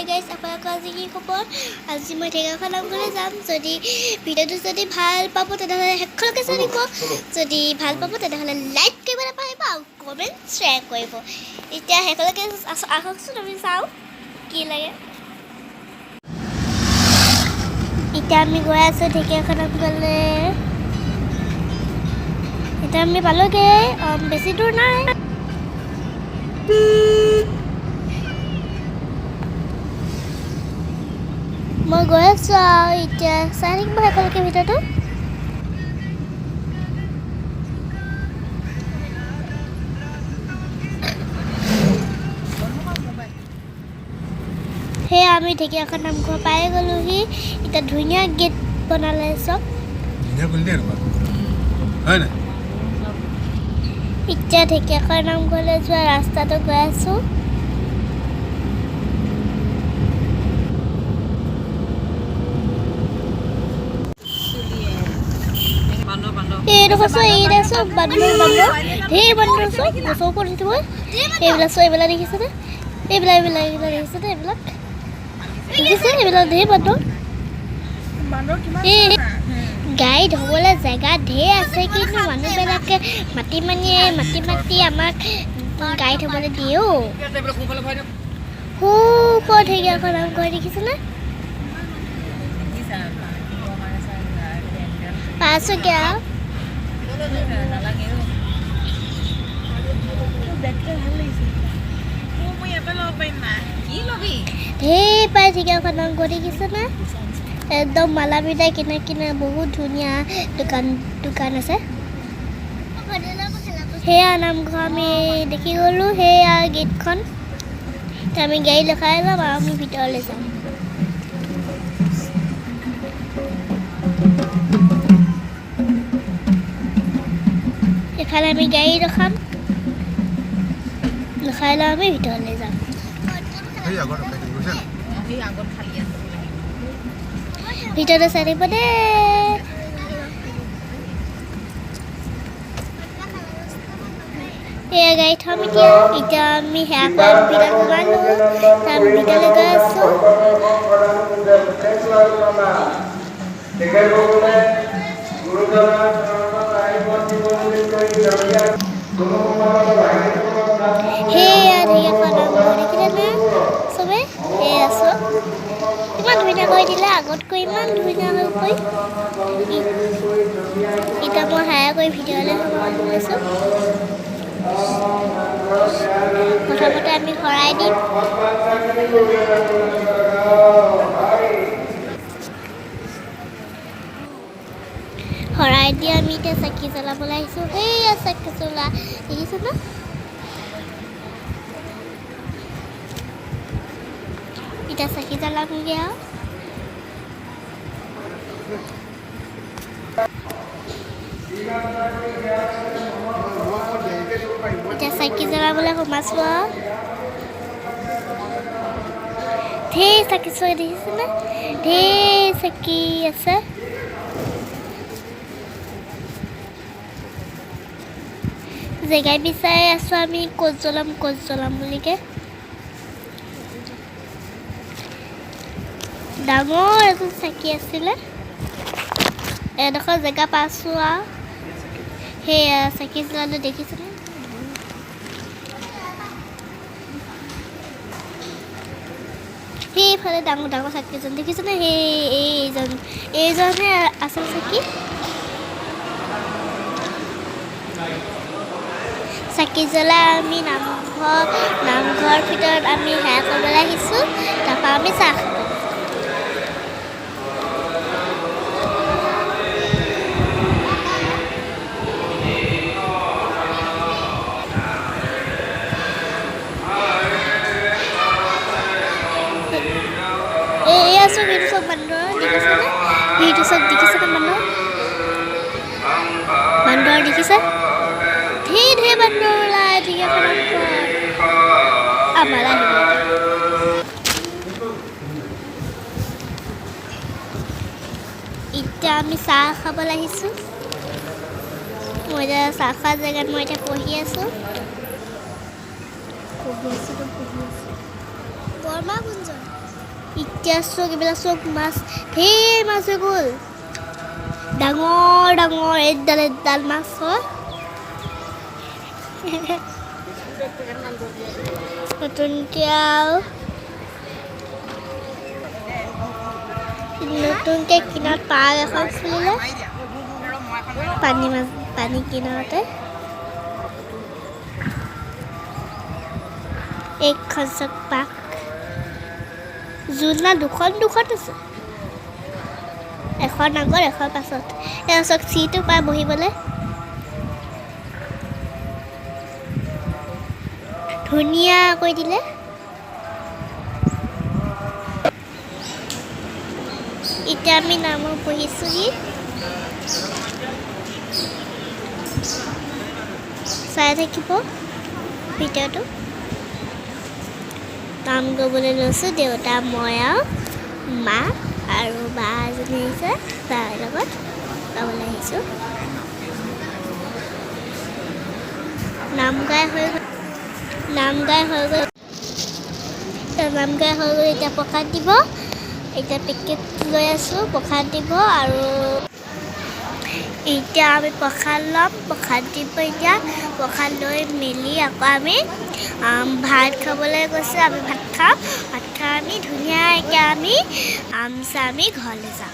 guys আপোনালোকৰ আজি কি খবৰ আজি মই ঢেকীয়াখোৱা নামঘৰলৈ যাম যদি ভিডিঅ'টো যদি ভাল পাব তেনেহ'লে শেষলৈকে চাব যদি ভাল পাব তেনেহ'লে লাইক কৰিব নাপাহৰিব আৰু কমেণ্ট শ্বেয়াৰ কৰিব এতিয়া শেষলৈকে আহকচোন আমি চাওঁ কি লাগে এতিয়া আমি গৈ আছোঁ ঢেকীয়াখোৱা নামঘৰলৈ এতিয়া আমি পালোঁগৈ বেছি দূৰ নাই মই গৈ আছোঁ আৰু এতিয়া চাই থাকিব শেষলৈকে ভিডিঅ'টো সেয়া আমি ঢেকীয়াখোৱা নামঘৰ পাই গ'লোহি এতিয়া ধুনীয়া গেট বনালে চব এতিয়া ঢেকীয়াখোৱা নামঘৰলৈ যোৱা ৰাস্তাটো গৈ আছোঁ এইডোখৰ চব বান্দৰ ঢেৰ বান্দৰ চব গছৰ ওপৰত উঠিব এইবিলাক দেখিছেনে এইবিলাক দেখিছেনে এইবিলাক ঢেৰ বান্দৰ গাড়ী ধুবলৈ জেগা ঢেৰ আছে কিন্তু মানুহবিলাকে মাতি আমাক গাড়ী ধুবলৈ দিয়েও ওপৰত ঢেকীয়াখোৱা নামঘৰ দেখিছেনে পাইছোঁগৈ আৰু ঢেৰ পাই ঢেকীয়াখোৱা নামঘৰ দেখিছেনে একদম মালা বিদায় কিনা বহুত ধুনীয়া দোকান আছে সেয়া নামঘৰ আমি দেখি গ'লোঁ সেয়া গেটখন এতিয়া আমি গাড়ী ৰখাই ল'ম আৰু আমি ভিতৰলৈ যাম এফালে আমি গাড়ী ৰখাই লৈ আমি ভিতৰলৈ যাম ভিতৰতে চাই থাকিব দেই এয়া গাড়ী থ'ম এতিয়া আমি সেয়া ভিতৰত সোমালোঁ আমি ভিতৰলৈ গৈ আছোঁ সেয়া ঢেকীয়াখোৱা নামঘৰ দেখিলেনে চবে সেয়া চব ইমান ধুনীয়া কৰি দিলে আগতকৈ ইমান ধুনীয়া হৈ এতিয়া মই হায়াৰ কৰি ভিডিঅ'লৈ সোমাব গৈছোঁ প্ৰথমতে আমি শৰাই দিম শৰাই দি আমি এতিয়া চাকি জ্বলাবলৈ আহিছোঁ সেয়া চাকি জ্বলা দেখিছোঁ ন এতিয়া চাকি জ্বলামগৈ আৰু এতিয়া চাকি জ্বলাবলৈ সোমাইছোঁ আৰু ঢেৰ চাকি চৈ দেখিছেনে ঢেৰ চাকি আছে জেগা বিচাৰি আছোঁ আমি ক'ত জ্বলাম বুলিকৈ ডাঙৰ এজন চাকি আছিলে এডোখৰ জেগা পাইছোঁ আৰু সেয়া চাকি জ্বলালোঁ দেখিছেনে সেইফালে ডাঙৰ চাকিজন দেখিছেনে এইজনহে আচল চাকি চাকি জ্বলাই আমি নামঘৰ ভিতৰত আমি সেৱা কৰিবলৈ আহিছোঁ তাৰপৰা আমি চাহ খাব এয়া চব এইটো চব বান্দৰ দেখিছেনে ভিডিঅ' চব দেখিছেনে বান্দৰ দেখিছে ঢেৰ বান্দৰ ওলাই ঢেকীয়াখোৱা নামঘৰ আমাৰ আহিব এতিয়া আমি চাহ খাবলৈ আহিছোঁ মই এতিয়া চাহ খোৱা জেগাত মই এতিয়া পঢ়ি আছোঁ বৰমা কোনজন এতিয়া চক এইবিলাক চব মাছ ঢেৰ মাছ হৈ গ'ল ডাঙৰ ডাঙৰ এডাল মাছ হয় নতুনকৈ আৰু নতুনকৈ কিনাৰত পাৰ্ক এখন খুলিলে পানী কিনাৰতে এইখন চক পাৰ্ক জোলনা দুখন আছে এখন আগত এখন পাছত এয়া চক চিটো পায় বহিবলৈ ধুনীয়া কৈ দিলে এতিয়া আমি নামত বহিছোঁহি চাই থাকিব ভিডিঅ'টো নাম গাবলৈ লৈছোঁ দেউতা মই আৰু মা আৰু বা এজনী আহিছে তাৰ লগত গাবলৈ আহিছোঁ নাম গাই হৈ গ'ল এতিয়া প্ৰসাদ দিব এতিয়া পেকেট লৈ আছোঁ প্ৰসাদ দিব আৰু এতিয়া আমি প্ৰসাদ ল'ম প্ৰসাদ দিব এতিয়া প্ৰসাদ লৈ মেলি আকৌ আমি ভাত খাবলৈ গৈছোঁ আমি ভাত খাই আমি ধুনীয়াকৈ আমি ঘৰলৈ যাম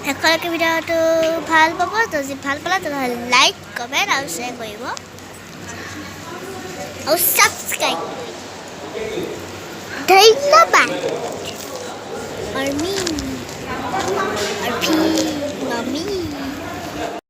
শেষলৈকে ভিডিঅ'টো ভাল পাব যদি ভাল পালে তেনেহ'লে লাইক কমেণ্ট আৰু শ্বেয়াৰ কৰিব আৰু ছাবস্ক্ৰাইব ধন্যবাদ আৰ্মি